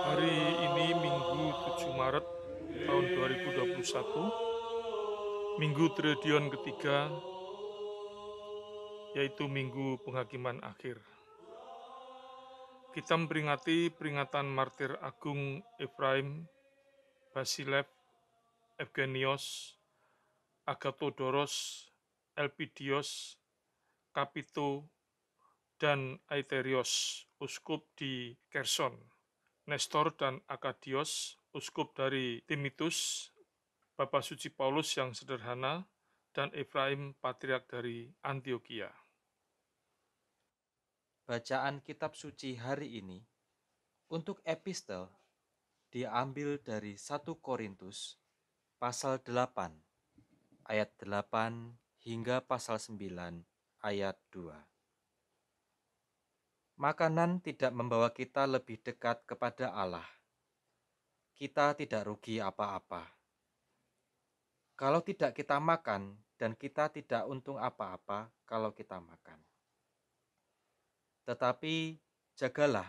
Hari ini Minggu 7 Maret tahun 2021, Minggu Tridion ketiga, yaitu Minggu Penghakiman Akhir. Kita memperingati peringatan martir Agung Efraim, Basilev, Evgenios, Agathodoros, Elpidios, Kapito, dan Aetherios, uskup di Kherson, Nestor dan Akadios, uskup dari Timitus, Bapak Suci Paulus yang sederhana, dan Efraim Patriark dari Antioquia. Bacaan kitab suci hari ini untuk epistel diambil dari 1 Korintus pasal 8 ayat 8 hingga pasal 9 ayat 2. Makanan tidak membawa kita lebih dekat kepada Allah. Kita tidak rugi apa-apa. Kalau tidak kita makan dan kita tidak untung apa-apa kalau kita makan. Tetapi jagalah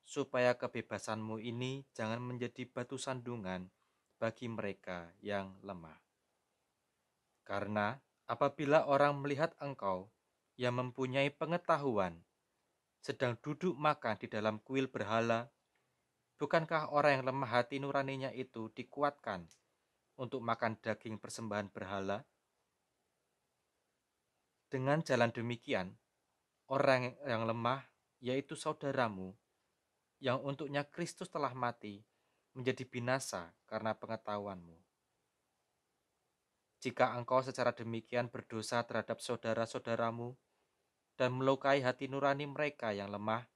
supaya kebebasanmu ini jangan menjadi batu sandungan bagi mereka yang lemah. Karena apabila orang melihat engkau yang mempunyai pengetahuan sedang duduk makan di dalam kuil berhala, bukankah orang yang lemah hati nuraninya itu dikuatkan untuk makan daging persembahan berhala? Dengan jalan demikian, orang yang lemah, yaitu saudaramu, yang untuknya Kristus telah mati, menjadi binasa karena pengetahuanmu. Jika engkau secara demikian berdosa terhadap saudara-saudaramu dan melukai hati nurani mereka yang lemah,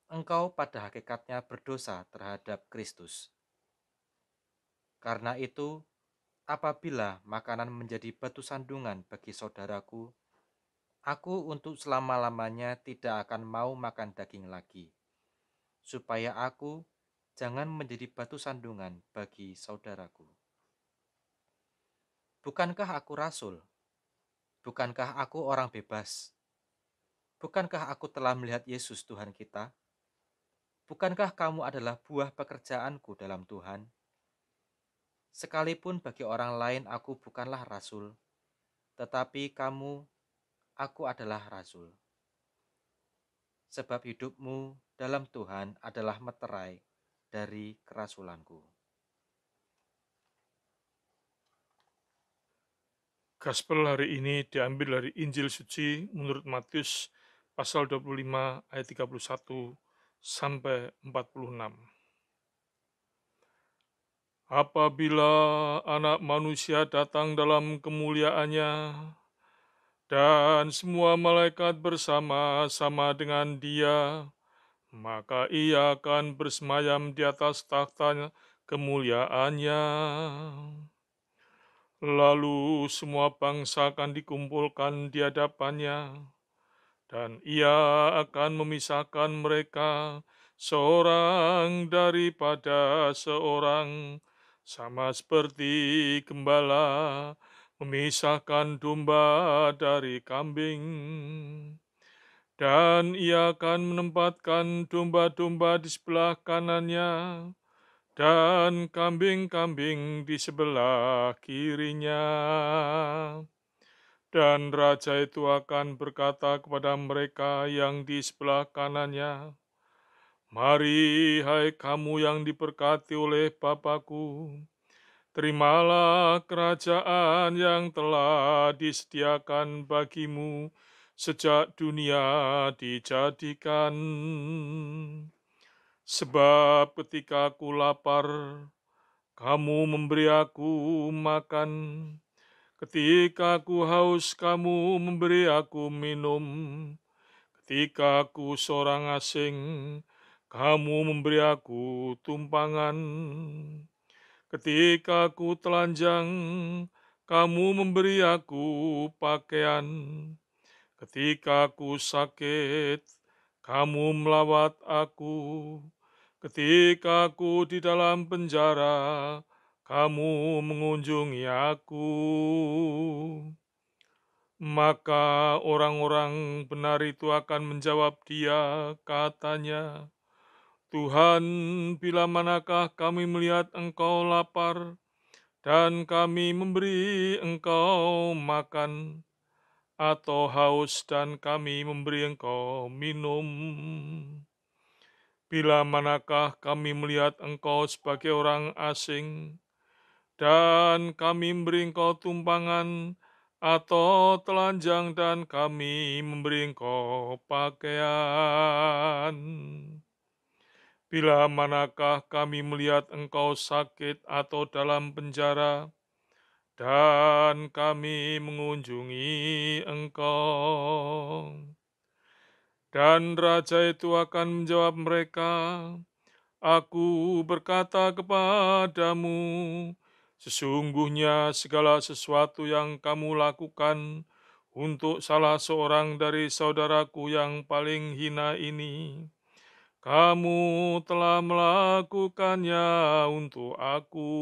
engkau pada hakikatnya berdosa terhadap Kristus. Karena itu, apabila makanan menjadi batu sandungan bagi saudaraku, aku untuk selama-lamanya tidak akan mau makan daging lagi, supaya aku jangan menjadi batu sandungan bagi saudaraku. Bukankah aku rasul? Bukankah aku orang bebas? Bukankah aku telah melihat Yesus Tuhan kita? Bukankah kamu adalah buah pekerjaanku dalam Tuhan? Sekalipun bagi orang lain aku bukanlah rasul, tetapi kamu, aku adalah rasul. Sebab hidupmu dalam Tuhan adalah meterai dari kerasulanku. Gospel hari ini diambil dari Injil Suci menurut Matius pasal 25 ayat 31 sampai 46. Apabila Anak Manusia datang dalam kemuliaannya dan semua malaikat bersama-sama dengan Dia, maka Ia akan bersemayam di atas takhta kemuliaannya. Lalu semua bangsa akan dikumpulkan di hadapannya, dan Ia akan memisahkan mereka seorang daripada seorang, sama seperti gembala memisahkan domba dari kambing. Dan Ia akan menempatkan domba-domba di sebelah kanannya, dan kambing-kambing di sebelah kirinya. Dan raja itu akan berkata kepada mereka yang di sebelah kanannya, "Mari, hai kamu yang diberkati oleh Bapa-Ku, terimalah kerajaan yang telah disediakan bagimu sejak dunia dijadikan. Sebab ketika aku lapar, kamu memberi aku makan. Ketika aku haus, kamu memberi aku minum. Ketika aku seorang asing, kamu memberi aku tumpangan. Ketika aku telanjang, kamu memberi aku pakaian. Ketika aku sakit, kamu melawat aku. Ketika aku di dalam penjara, kamu mengunjungi aku." Maka orang-orang benar itu akan menjawab dia, katanya, Tuhan, bila manakah kami melihat Engkau lapar, dan kami memberi Engkau makan, atau haus dan kami memberi Engkau minum? Bila manakah kami melihat Engkau sebagai orang asing, dan kami memberi Engkau tumpangan, atau telanjang dan kami memberi Engkau pakaian? Bila manakah kami melihat Engkau sakit atau dalam penjara, dan kami mengunjungi Engkau? Dan raja itu akan menjawab mereka, Aku berkata kepadamu, sesungguhnya segala sesuatu yang kamu lakukan untuk salah seorang dari saudaraku yang paling hina ini, kamu telah melakukannya untuk aku.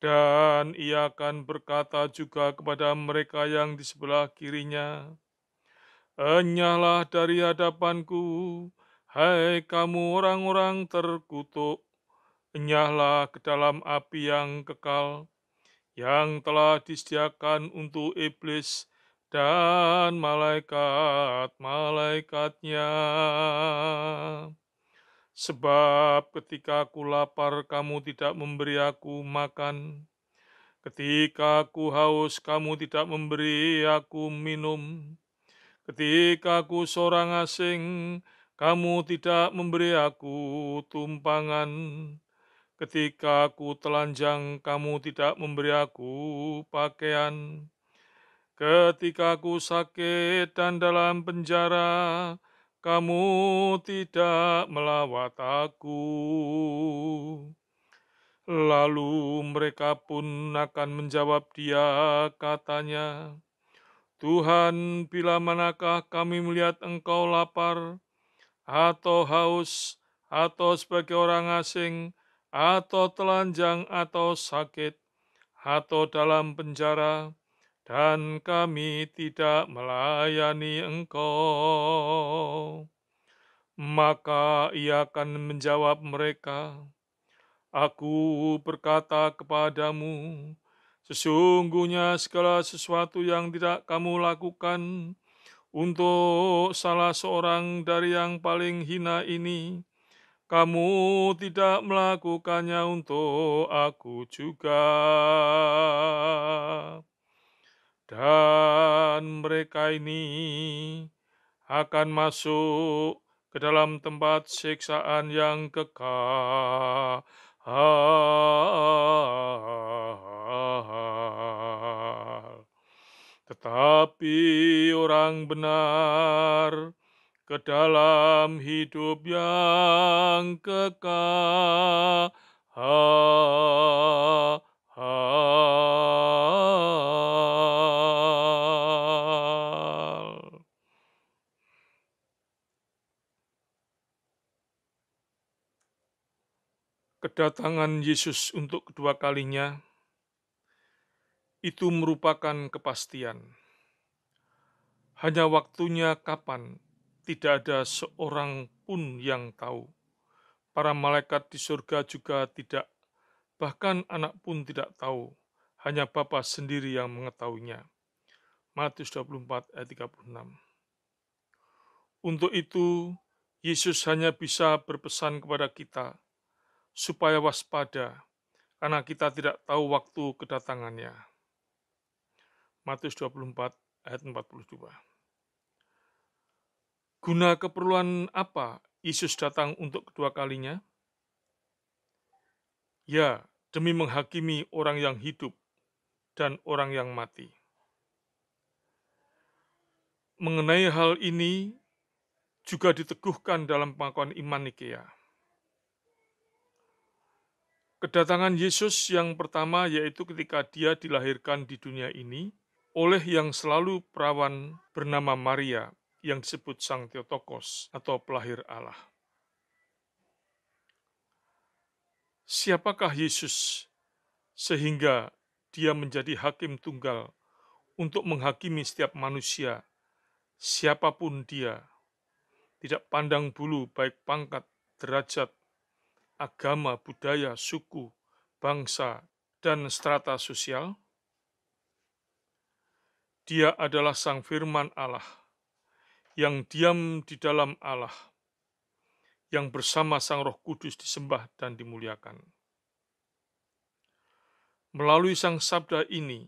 Dan ia akan berkata juga kepada mereka yang di sebelah kirinya, Enyahlah dari hadapanku, hai kamu orang-orang terkutuk, enyahlah ke dalam api yang kekal, yang telah disediakan untuk iblis dan malaikat-malaikatnya. Sebab ketika aku lapar, kamu tidak memberi aku makan. Ketika aku haus, kamu tidak memberi aku minum. Ketika aku seorang asing, kamu tidak memberi aku tumpangan. Ketika aku telanjang, kamu tidak memberi aku pakaian. Ketika aku sakit dan dalam penjara, kamu tidak melawat aku. Lalu mereka pun akan menjawab dia, katanya, Tuhan, bila manakah kami melihat Engkau lapar, atau haus, atau sebagai orang asing, atau telanjang, atau sakit, atau dalam penjara, dan kami tidak melayani Engkau? Maka ia akan menjawab mereka, Aku berkata kepadamu, sesungguhnya segala sesuatu yang tidak kamu lakukan untuk salah seorang dari yang paling hina ini, kamu tidak melakukannya untuk aku juga. Dan mereka ini akan masuk ke dalam tempat siksaan yang kekal. Tetapi orang benar ke dalam hidup yang kekal. Kedatangan Yesus untuk kedua kalinya itu merupakan kepastian. Hanya waktunya kapan, tidak ada seorang pun yang tahu. Para malaikat di surga juga tidak, bahkan anak pun tidak tahu. Hanya Bapa sendiri yang mengetahuinya. Matius 24 ayat 36. Untuk itu, Yesus hanya bisa berpesan kepada kita, supaya waspada, karena kita tidak tahu waktu kedatangannya. Matius 24 ayat 42. Guna keperluan apa Yesus datang untuk kedua kalinya? Ya, demi menghakimi orang yang hidup dan orang yang mati. Mengenai hal ini juga diteguhkan dalam pengakuan iman Nikea. Kedatangan Yesus yang pertama yaitu ketika dia dilahirkan di dunia ini oleh yang selalu perawan bernama Maria yang disebut Sang Theotokos atau pelahir Allah. Siapakah Yesus sehingga dia menjadi hakim tunggal untuk menghakimi setiap manusia, siapapun dia? tidak pandang bulu baik pangkat, derajat, agama, budaya, suku, bangsa, dan strata sosial. Dia adalah Sang Firman Allah yang diam di dalam Allah, yang bersama Sang Roh Kudus disembah dan dimuliakan. Melalui Sang Sabda ini,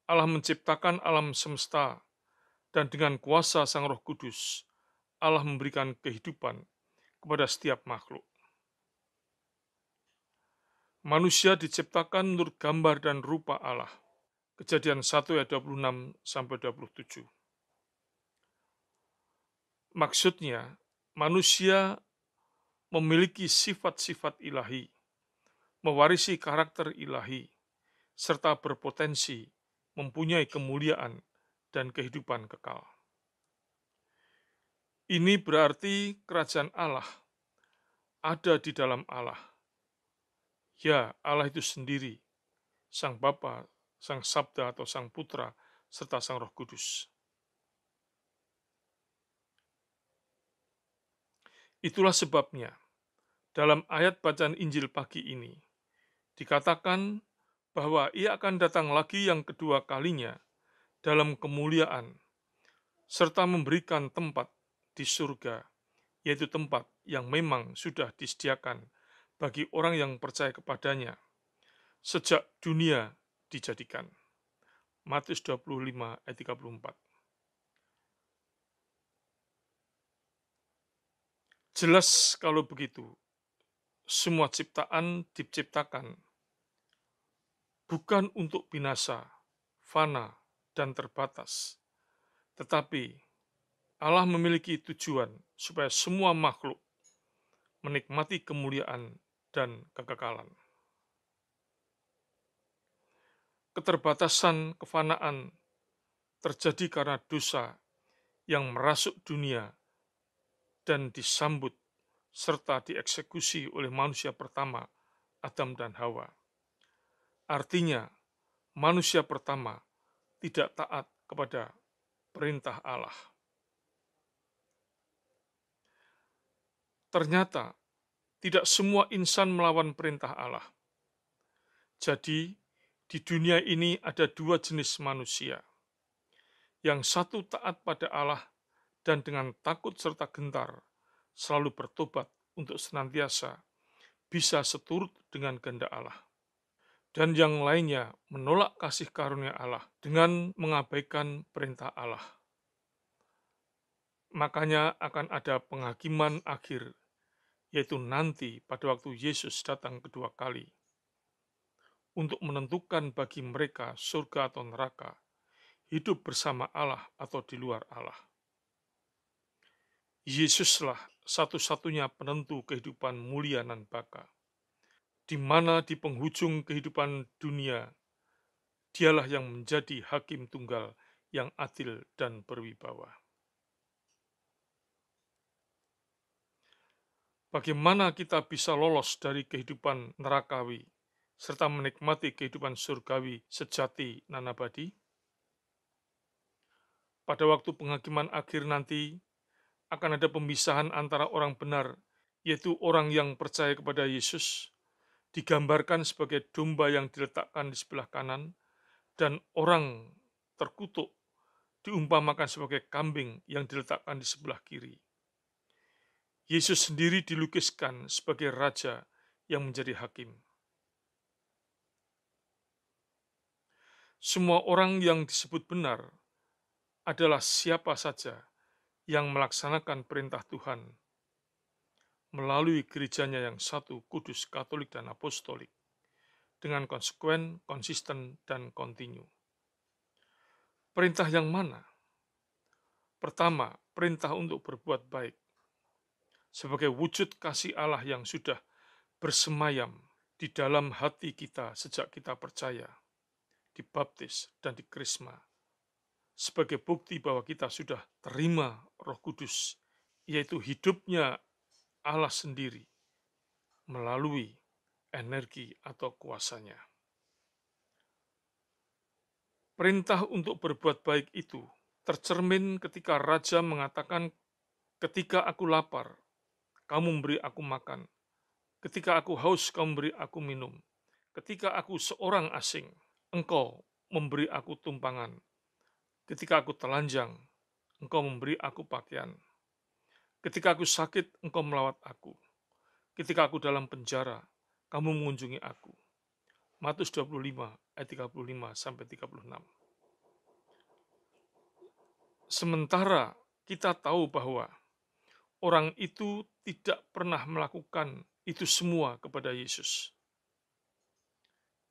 Allah menciptakan alam semesta, dan dengan kuasa Sang Roh Kudus, Allah memberikan kehidupan kepada setiap makhluk. Manusia diciptakan menurut gambar dan rupa Allah. Kejadian 1 ayat 26 sampai 27. Maksudnya, manusia memiliki sifat-sifat ilahi, mewarisi karakter ilahi, serta berpotensi mempunyai kemuliaan dan kehidupan kekal. Ini berarti kerajaan Allah ada di dalam Allah. Ya, Allah itu sendiri, Sang Bapa, Sang Sabda atau Sang Putra, serta Sang Roh Kudus. Itulah sebabnya, dalam ayat bacaan Injil pagi ini, dikatakan bahwa Ia akan datang lagi yang kedua kalinya dalam kemuliaan, serta memberikan tempat di surga, yaitu tempat yang memang sudah disediakan bagi orang yang percaya kepadanya sejak dunia dijadikan. Matius 25 ayat 34. Jelas kalau begitu, semua ciptaan diciptakan bukan untuk binasa, fana, dan terbatas, tetapi Allah memiliki tujuan supaya semua makhluk menikmati kemuliaan dan kekekalan. Keterbatasan kefanaan terjadi karena dosa yang merasuk dunia dan disambut serta dieksekusi oleh manusia pertama, Adam dan Hawa. Artinya, manusia pertama tidak taat kepada perintah Allah. Ternyata, tidak semua insan melawan perintah Allah. Jadi, di dunia ini ada dua jenis manusia. Yang satu taat pada Allah dan dengan takut serta gentar selalu bertobat untuk senantiasa bisa seturut dengan kehendak Allah. Dan yang lainnya menolak kasih karunia Allah dengan mengabaikan perintah Allah. Makanya akan ada penghakiman akhir, yaitu nanti pada waktu Yesus datang kedua kali, untuk menentukan bagi mereka surga atau neraka, hidup bersama Allah atau di luar Allah. Yesuslah satu-satunya penentu kehidupan mulia nan baka, di mana di penghujung kehidupan dunia, Dialah yang menjadi hakim tunggal yang adil dan berwibawa. Bagaimana kita bisa lolos dari kehidupan nerakawi, serta menikmati kehidupan surgawi sejati nan abadi? Pada waktu penghakiman akhir nanti, akan ada pemisahan antara orang benar, yaitu orang yang percaya kepada Yesus, digambarkan sebagai domba yang diletakkan di sebelah kanan, dan orang terkutuk diumpamakan sebagai kambing yang diletakkan di sebelah kiri. Yesus sendiri dilukiskan sebagai raja yang menjadi hakim. Semua orang yang disebut benar adalah siapa saja yang melaksanakan perintah Tuhan melalui gerejanya yang satu, kudus, katolik, dan apostolik, dengan konsekuen, konsisten, dan kontinu. Perintah yang mana? Pertama, perintah untuk berbuat baik, sebagai wujud kasih Allah yang sudah bersemayam di dalam hati kita sejak kita percaya, dibaptis, dan dikrisma, sebagai bukti bahwa kita sudah terima Roh Kudus, yaitu hidupnya Allah sendiri melalui energi atau kuasanya. Perintah untuk berbuat baik itu tercermin ketika Raja mengatakan Ketika aku lapar, kamu memberi aku makan. Ketika aku haus, kamu memberi aku minum. Ketika aku seorang asing, engkau memberi aku tumpangan. Ketika aku telanjang, engkau memberi aku pakaian. Ketika aku sakit, engkau melawat aku. Ketika aku dalam penjara, kamu mengunjungi aku. Matius 25 ayat 35 sampai 36. Sementara kita tahu bahwa orang itu tidak pernah melakukan itu semua kepada Yesus.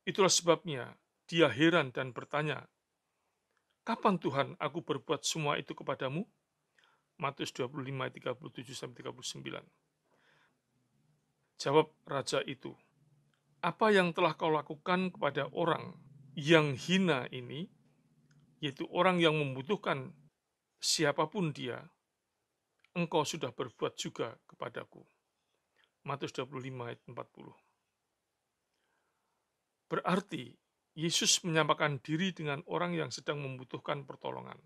Itulah sebabnya dia heran dan bertanya, "Kapan Tuhan aku berbuat semua itu kepadamu?" Matius 25 ayat 37 sampai 39. Jawab raja itu, "Apa yang telah kau lakukan kepada orang yang hina ini, yaitu orang yang membutuhkan siapapun dia, engkau sudah berbuat juga kepadaku." Matius 25 ayat 40. Berarti Yesus menyamakan diri dengan orang yang sedang membutuhkan pertolongan.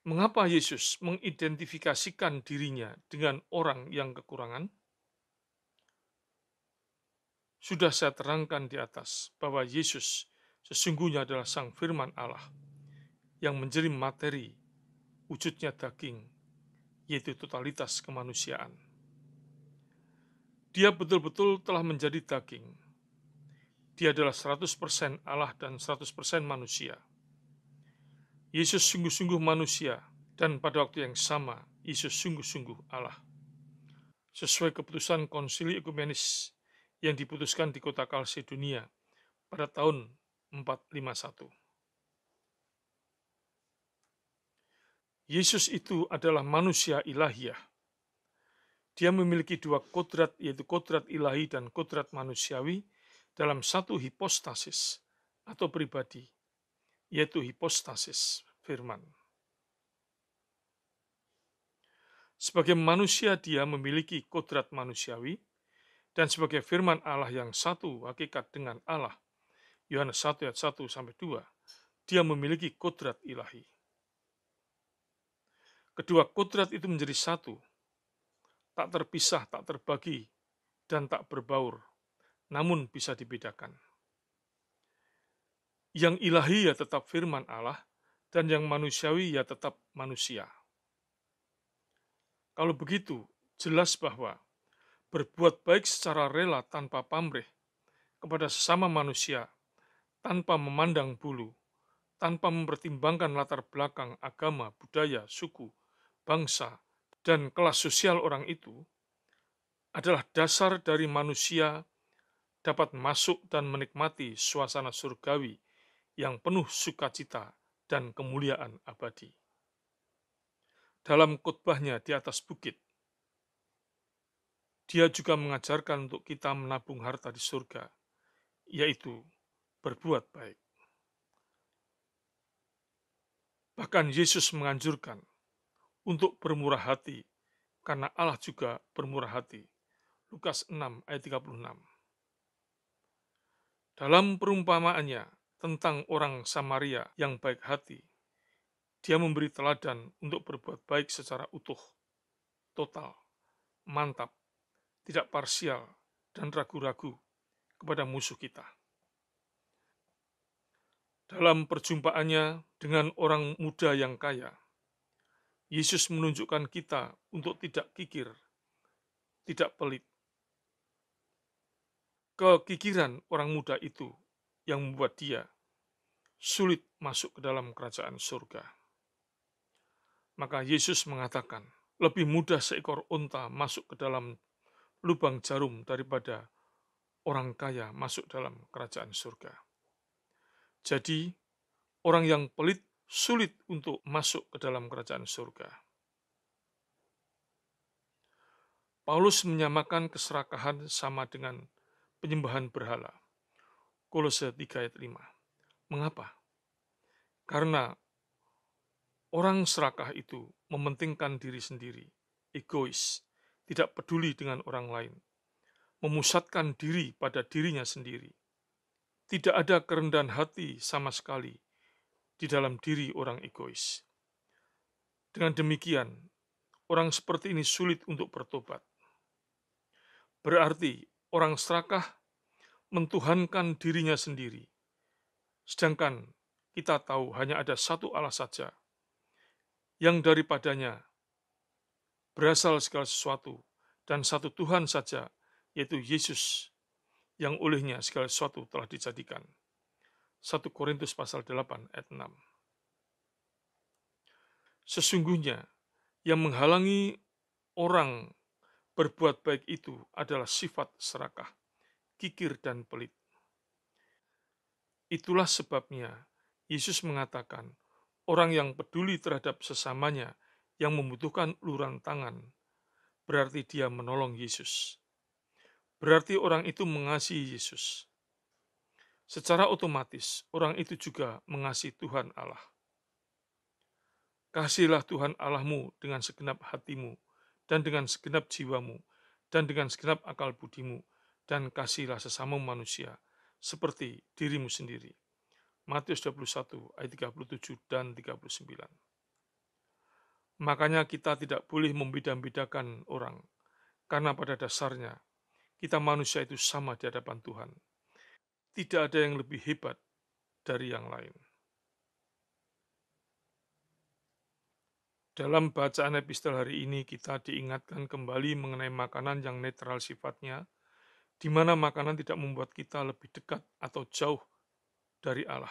Mengapa Yesus mengidentifikasikan dirinya dengan orang yang kekurangan? Sudah saya terangkan di atas bahwa Yesus sesungguhnya adalah Sang Firman Allah yang menjadi materi wujudnya daging, yaitu totalitas kemanusiaan. Dia betul-betul telah menjadi daging. Dia adalah 100% Allah dan 100% manusia. Yesus sungguh-sungguh manusia, dan pada waktu yang sama, Yesus sungguh-sungguh Allah. Sesuai keputusan Konsili Ekumenis yang diputuskan di kota Kalsedonia pada tahun 451. Yesus itu adalah manusia ilahiyah. Dia memiliki dua kodrat, yaitu kodrat ilahi dan kodrat manusiawi dalam satu hipostasis atau pribadi, yaitu hipostasis firman. Sebagai manusia dia memiliki kodrat manusiawi, dan sebagai firman Allah yang satu hakikat dengan Allah, Yohanes 1 ayat 1 sampai 2, dia memiliki kodrat ilahi. Kedua kodrat itu menjadi satu, tak terpisah, tak terbagi, dan tak berbaur, namun bisa dibedakan. Yang ilahi ya tetap firman Allah, dan yang manusiawi ya tetap manusia. Kalau begitu, jelas bahwa berbuat baik secara rela tanpa pamrih kepada sesama manusia, tanpa memandang bulu, tanpa mempertimbangkan latar belakang agama, budaya, suku, bangsa, dan kelas sosial orang itu, adalah dasar dari manusia dapat masuk dan menikmati suasana surgawi yang penuh sukacita dan kemuliaan abadi. Dalam khotbahnya di atas bukit, dia juga mengajarkan untuk kita menabung harta di surga, yaitu berbuat baik. Bahkan Yesus menganjurkan untuk bermurah hati, karena Allah juga bermurah hati. Lukas 6 ayat 36. Dalam perumpamaannya tentang orang Samaria yang baik hati, dia memberi teladan untuk berbuat baik secara utuh, total, mantap, tidak parsial, dan ragu-ragu kepada musuh kita. Dalam perjumpaannya dengan orang muda yang kaya, Yesus menunjukkan kita untuk tidak kikir, tidak pelit. Kekikiran orang muda itu yang membuat dia sulit masuk ke dalam kerajaan surga. Maka Yesus mengatakan, lebih mudah seekor unta masuk ke dalam lubang jarum daripada orang kaya masuk dalam kerajaan surga. Jadi, orang yang pelit sulit untuk masuk ke dalam kerajaan surga. Paulus menyamakan keserakahan sama dengan penyembahan berhala. Kolose 3 ayat 5. Mengapa? Karena orang serakah itu mementingkan diri sendiri, egois, tidak peduli dengan orang lain, memusatkan diri pada dirinya sendiri. Tidak ada kerendahan hati sama sekali di dalam diri orang egois. Dengan demikian, orang seperti ini sulit untuk bertobat. Berarti orang serakah mentuhankan dirinya sendiri. Sedangkan kita tahu hanya ada satu Allah saja, yang daripadanya berasal segala sesuatu, dan satu Tuhan saja, yaitu Yesus, yang olehnya segala sesuatu telah dijadikan. 1 Korintus pasal 8 ayat 6. Sesungguhnya yang menghalangi orang berbuat baik itu adalah sifat serakah, kikir dan pelit. Itulah sebabnya Yesus mengatakan, orang yang peduli terhadap sesamanya yang membutuhkan uluran tangan, berarti dia menolong Yesus. Berarti orang itu mengasihi Yesus. Secara otomatis, orang itu juga mengasihi Tuhan Allah. Kasihilah Tuhan Allahmu dengan segenap hatimu, dan dengan segenap jiwamu, dan dengan segenap akal budimu, dan kasihilah sesama manusia, seperti dirimu sendiri. Matius 21 ayat 37 dan 39. Makanya kita tidak boleh membeda-bedakan orang, karena pada dasarnya kita manusia itu sama di hadapan Tuhan. Tidak ada yang lebih hebat dari yang lain. Dalam bacaan epistel hari ini kita diingatkan kembali mengenai makanan yang netral sifatnya, di mana makanan tidak membuat kita lebih dekat atau jauh dari Allah.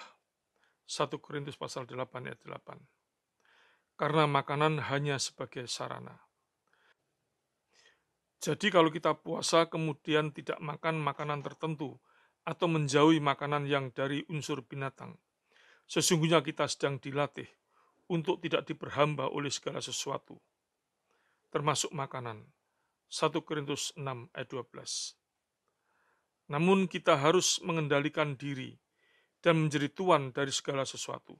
1 Korintus pasal 8 ayat 8. Karena makanan hanya sebagai sarana. Jadi kalau kita puasa kemudian tidak makan makanan tertentu atau menjauhi makanan yang dari unsur binatang, sesungguhnya kita sedang dilatih untuk tidak diperhamba oleh segala sesuatu, termasuk makanan. 1 Korintus 6 ayat 12. Namun kita harus mengendalikan diri dan menjadi tuan dari segala sesuatu.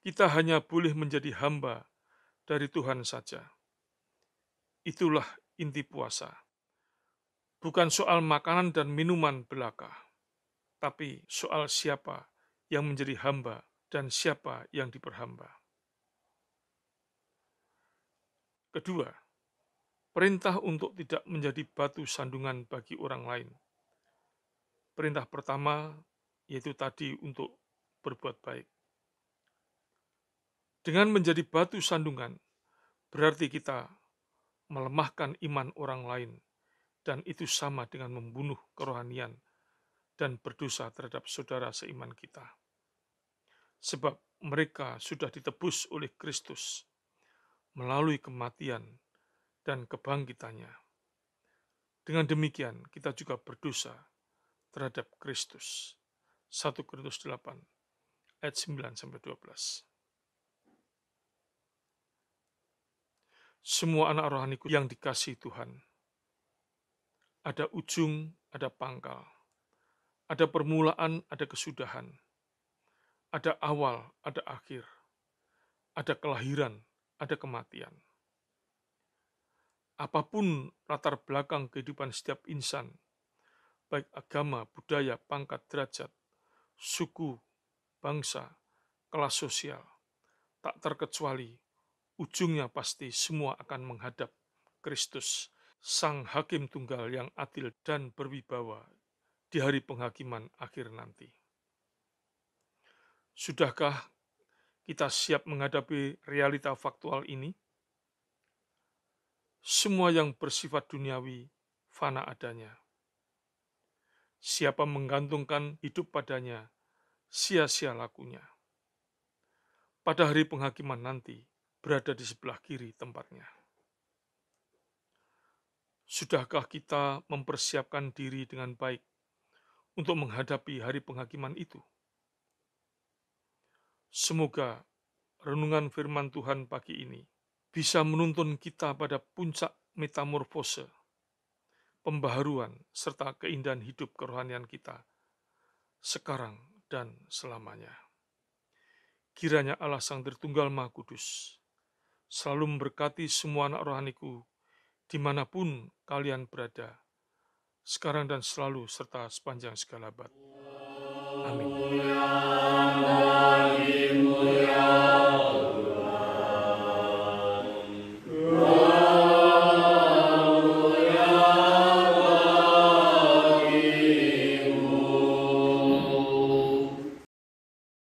Kita hanya boleh menjadi hamba dari Tuhan saja. Itulah inti puasa. Bukan soal makanan dan minuman belaka, tapi soal siapa yang menjadi hamba dan siapa yang diperhamba. Kedua, perintah untuk tidak menjadi batu sandungan bagi orang lain. Perintah pertama yaitu tadi untuk berbuat baik. Dengan menjadi batu sandungan, berarti kita melemahkan iman orang lain, dan itu sama dengan membunuh kerohanian dan berdosa terhadap saudara seiman kita. Sebab mereka sudah ditebus oleh Kristus melalui kematian dan kebangkitannya. Dengan demikian kita juga berdosa terhadap Kristus. 1 Korintus 8 ayat 9-12. Semua anak rohaniku yang dikasihi Tuhan, ada ujung, ada pangkal, ada permulaan, ada kesudahan, ada awal, ada akhir, ada kelahiran, ada kematian. Apapun latar belakang kehidupan setiap insan, baik agama, budaya, pangkat, derajat, suku, bangsa, kelas sosial, tak terkecuali, ujungnya pasti semua akan menghadap Kristus, Sang Hakim Tunggal yang adil dan berwibawa di hari penghakiman akhir nanti. Sudahkah kita siap menghadapi realita faktual ini? Semua yang bersifat duniawi fana adanya. Siapa menggantungkan hidup padanya, sia-sia lakunya. Pada hari penghakiman nanti, berada di sebelah kiri tempatnya. Sudahkah kita mempersiapkan diri dengan baik untuk menghadapi hari penghakiman itu? Semoga renungan firman Tuhan pagi ini bisa menuntun kita pada puncak metamorfose, pembaharuan, serta keindahan hidup kerohanian kita sekarang dan selamanya. Kiranya Allah Sang Tritunggal Maha Kudus selalu memberkati semua anak rohaniku dimanapun kalian berada, sekarang dan selalu serta sepanjang segala abad. Amin.